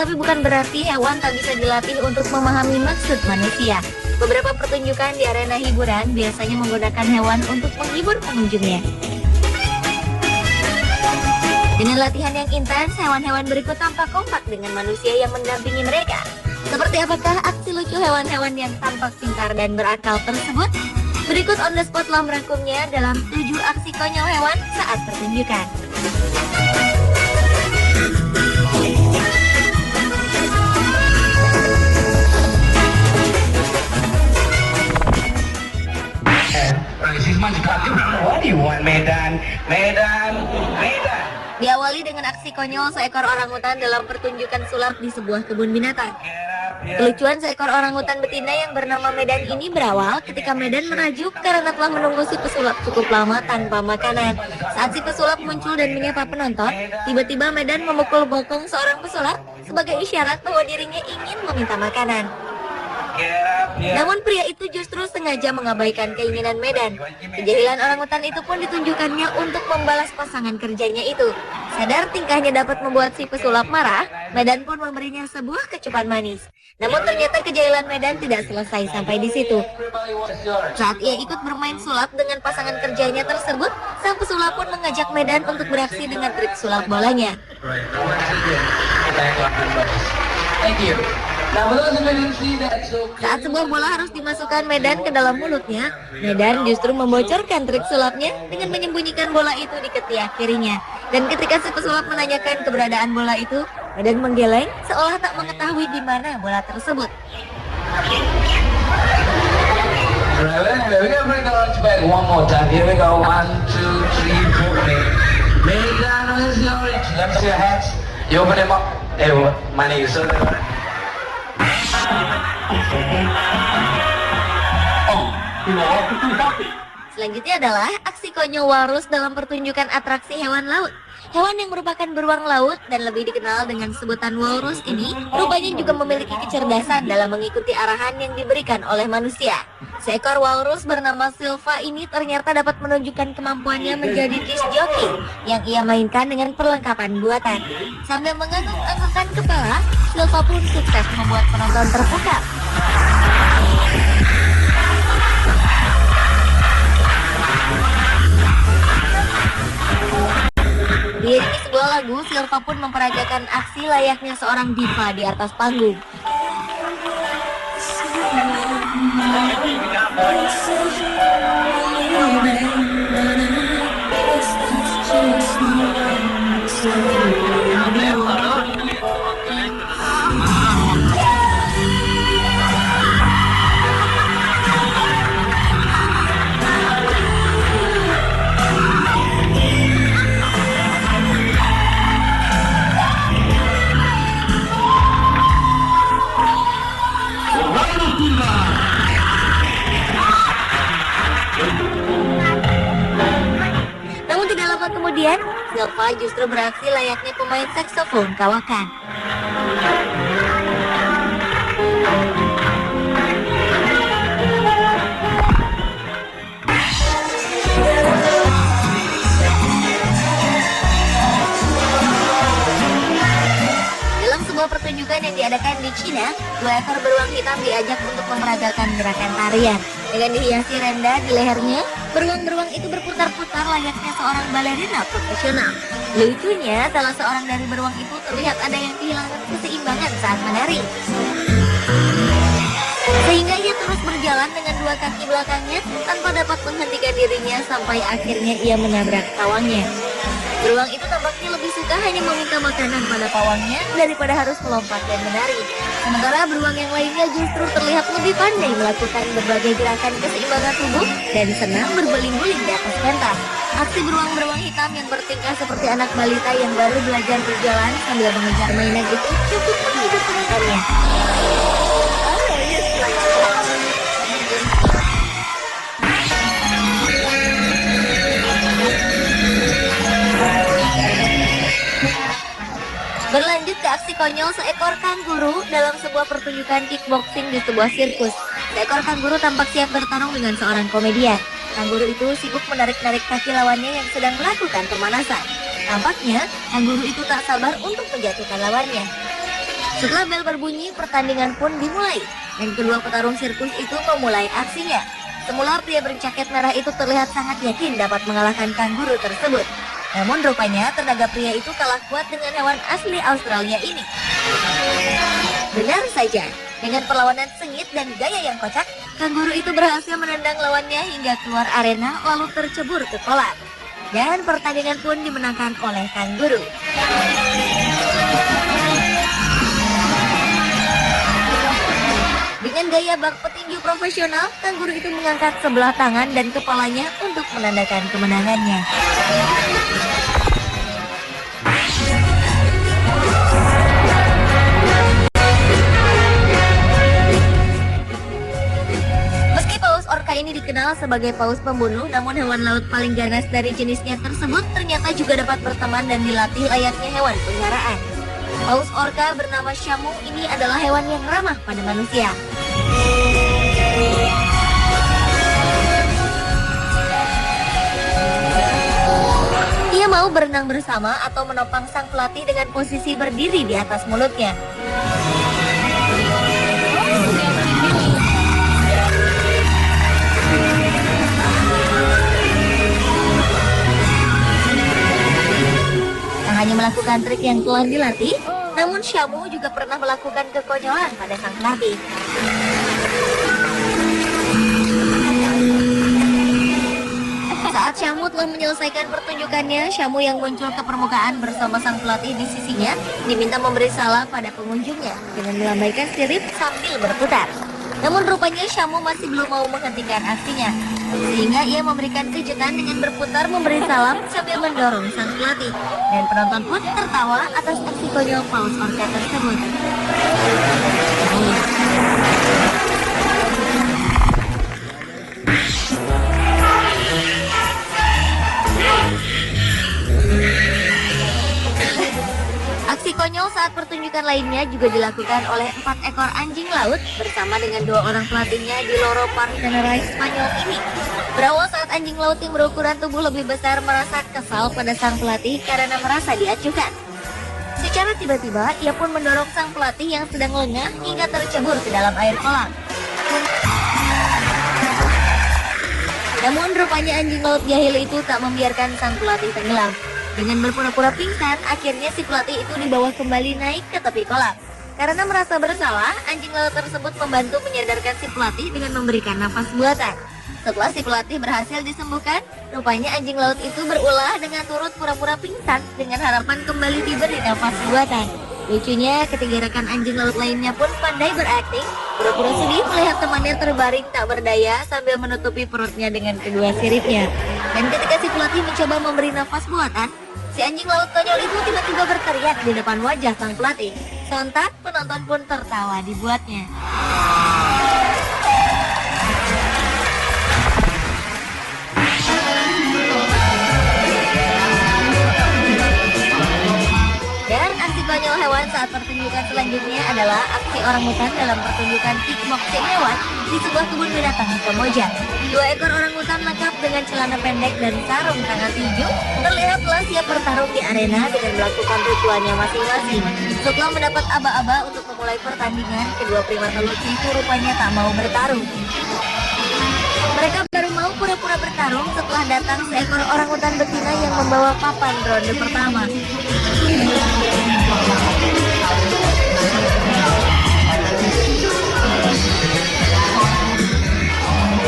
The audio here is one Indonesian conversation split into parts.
Tetapi bukan berarti hewan tak bisa dilatih untuk memahami maksud manusia. Beberapa pertunjukan di arena hiburan biasanya menggunakan hewan untuk menghibur pengunjungnya. Dengan latihan yang intens, hewan-hewan berikut tampak kompak dengan manusia yang mendampingi mereka. Seperti apakah aksi lucu hewan-hewan yang tampak pintar dan berakal tersebut? Berikut on the spot telah merangkumnya dalam 7 aksi konyol hewan saat pertunjukan. Diawali dengan aksi konyol seekor orangutan dalam pertunjukan sulap di sebuah kebun binatang. Kelucuan seekor orangutan betina yang bernama Medan ini berawal ketika Medan merajuk karena telah menunggu si pesulap cukup lama tanpa makanan. Saat si pesulap muncul dan menyapa penonton, tiba-tiba Medan memukul bokong seorang pesulap sebagai isyarat bahwa dirinya ingin meminta makanan. Namun pria itu justru sengaja mengabaikan keinginan Medan. Kejahilan orangutan itu pun ditunjukkannya untuk membalas pasangan kerjanya itu. Sadar tingkahnya dapat membuat si pesulap marah, Medan pun memberinya sebuah kecupan manis. Namun ternyata kejahilan Medan tidak selesai sampai di situ. Saat ia ikut bermain sulap dengan pasangan kerjanya tersebut, sang pesulap pun mengajak Medan untuk beraksi dengan trik sulap bolanya. Saat sebuah bola harus dimasukkan Medan ke dalam mulutnya, Medan justru membocorkan trik sulapnya dengan menyembunyikan bola itu di ketiak kirinya. Dan ketika si pesulap menanyakan keberadaan bola itu, Medan menggeleng seolah tak mengetahui di mana bola tersebut. Selanjutnya adalah aksi konyol walrus dalam pertunjukan atraksi hewan laut. Hewan yang merupakan beruang laut dan lebih dikenal dengan sebutan walrus ini rupanya juga memiliki kecerdasan dalam mengikuti arahan yang diberikan oleh manusia. Seekor walrus bernama Silva ini ternyata dapat menunjukkan kemampuannya menjadi disc jockey yang ia mainkan dengan perlengkapan buatan. Sambil mengangguk-anggukkan kepala, Silva pun sukses membuat penonton terpukau. Diiringi sebuah lagu, Silva pun memperagakan aksi layaknya seorang diva di atas panggung. Namun tidak lama kemudian, Silva justru beraksi layaknya pemain saksofon kawakan. Dalam sebuah pertunjukan yang diadakan di Cina, 2 ekor beruang hitam diajak untuk memperagakan gerakan tarian. Dengan dihiasi renda di lehernya, beruang-beruang itu berputar-putar layaknya seorang balerina profesional. Lucunya, salah seorang dari beruang itu terlihat ada yang kehilangan keseimbangan saat menari. Sehingga ia terus berjalan dengan 2 kaki belakangnya tanpa dapat menghentikan dirinya sampai akhirnya ia menabrak pawangnya. Beruang itu tampaknya lebih suka hanya meminta makanan pada pawangnya daripada harus melompat dan menari. Sementara beruang yang lainnya justru terlihat lebih pandai melakukan berbagai gerakan keseimbangan tubuh dan senang berbeling-beling di atas pentas. Aksi beruang-beruang hitam yang bertingkah seperti anak balita yang baru belajar berjalan sambil mengejar mainan itu cukup menghibur penontonnya. Berlanjut ke aksi konyol seekor kanguru dalam sebuah pertunjukan kickboxing di sebuah sirkus. Seekor kanguru tampak siap bertarung dengan seorang komedian. Kanguru itu sibuk menarik-narik kaki lawannya yang sedang melakukan pemanasan. Tampaknya, kanguru itu tak sabar untuk menjatuhkan lawannya. Setelah bel berbunyi, pertandingan pun dimulai dan kedua petarung sirkus itu memulai aksinya. Semula pria berjaket merah itu terlihat sangat yakin dapat mengalahkan kanguru tersebut. Namun rupanya tenaga pria itu kalah kuat dengan hewan asli Australia ini. Benar saja, dengan perlawanan sengit dan gaya yang kocak, kanguru itu berhasil menendang lawannya hingga keluar arena lalu tercebur ke kolam. Dan pertandingan pun dimenangkan oleh kanguru. Dengan gaya bak petinju profesional, kanguru itu mengangkat sebelah tangan dan kepalanya untuk menandakan kemenangannya. Meski paus orca ini dikenal sebagai paus pembunuh, namun hewan laut paling ganas dari jenisnya tersebut ternyata juga dapat berteman dan dilatih layaknya hewan peliharaan. Paus orca bernama Shamu ini adalah hewan yang ramah pada manusia. Ia mau berenang bersama atau menopang sang pelatih dengan posisi berdiri di atas mulutnya. Tak hanya melakukan trik yang telah dilatih, namun Shamu juga pernah melakukan kekonyolan pada sang pelatih. Saat Shamu telah menyelesaikan pertunjukannya, Shamu yang muncul ke permukaan bersama sang pelatih di sisinya diminta memberi salam pada pengunjungnya dengan melambaikan sirip sambil berputar. Namun rupanya Shamu masih belum mau menghentikan aksinya, sehingga ia memberikan kejutan dengan berputar memberi salam sambil mendorong sang pelatih. Dan penonton pun tertawa atas aksi konyol paus orca tersebut. Aksi konyol saat pertunjukan lainnya juga dilakukan oleh 4 ekor anjing laut bersama dengan 2 orang pelatihnya di Loro Park Tenerife, Spanyol ini. Berawal saat anjing laut yang berukuran tubuh lebih besar merasa kesal pada sang pelatih karena merasa diacuhkan. Secara tiba-tiba, ia pun mendorong sang pelatih yang sedang lengah hingga tercebur ke dalam air kolam. Namun rupanya anjing laut jahil itu tak membiarkan sang pelatih tenggelam. Dengan berpura-pura pingsan, akhirnya si pelatih itu dibawa kembali naik ke tepi kolam. Karena merasa bersalah, anjing laut tersebut membantu menyadarkan si pelatih dengan memberikan nafas buatan. Setelah si pelatih berhasil disembuhkan, rupanya anjing laut itu berulah dengan turut pura-pura pingsan dengan harapan kembali diberi nafas buatan. Lucunya, ketiga rekan anjing laut lainnya pun pandai berakting, pura-pura sedih melihat temannya terbaring tak berdaya sambil menutupi perutnya dengan kedua siripnya. Dan ketika si pelatih mencoba memberi nafas buatan, si anjing laut konyol itu tiba-tiba berteriak di depan wajah sang pelatih. Sontak, penonton pun tertawa dibuatnya. Dan aksi konyol hewan saat pertunjukan selanjutnya adalah aksi orangutan dalam pertunjukan kickboxing hewan di sebuah kebun binatang di Kamboja. 2 ekor orangutan lengkap dengan celana pendek dan sarung tangan hijau terlihat telah siap bertarung di arena dengan melakukan ritualnya masing-masing. Setelah mendapat aba-aba untuk memulai pertandingan, kedua primata lucu itu rupanya tak mau bertarung. Mereka baru mau pura-pura bertarung setelah datang seekor orangutan betina yang membawa papan ronde pertama.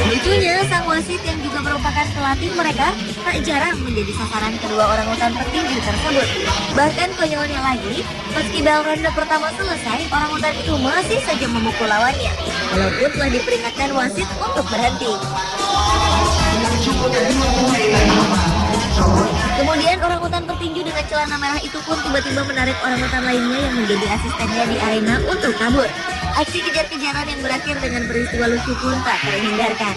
Lucunya, sang wasit yang juga merupakan pelatih mereka tak jarang menjadi sasaran kedua orangutan petinju tersebut. Bahkan konyolnya lagi, meski bel ronde pertama selesai, orangutan itu masih saja memukul lawannya, walaupun telah diperingatkan wasit untuk berhenti. Kemudian orangutan petinju dengan celana merah itu pun tiba-tiba menarik orangutan lainnya yang menjadi asistennya di arena untuk kabur. Aksi kejar-kejaran yang berakhir dengan peristiwa lucu pun tak terhindarkan.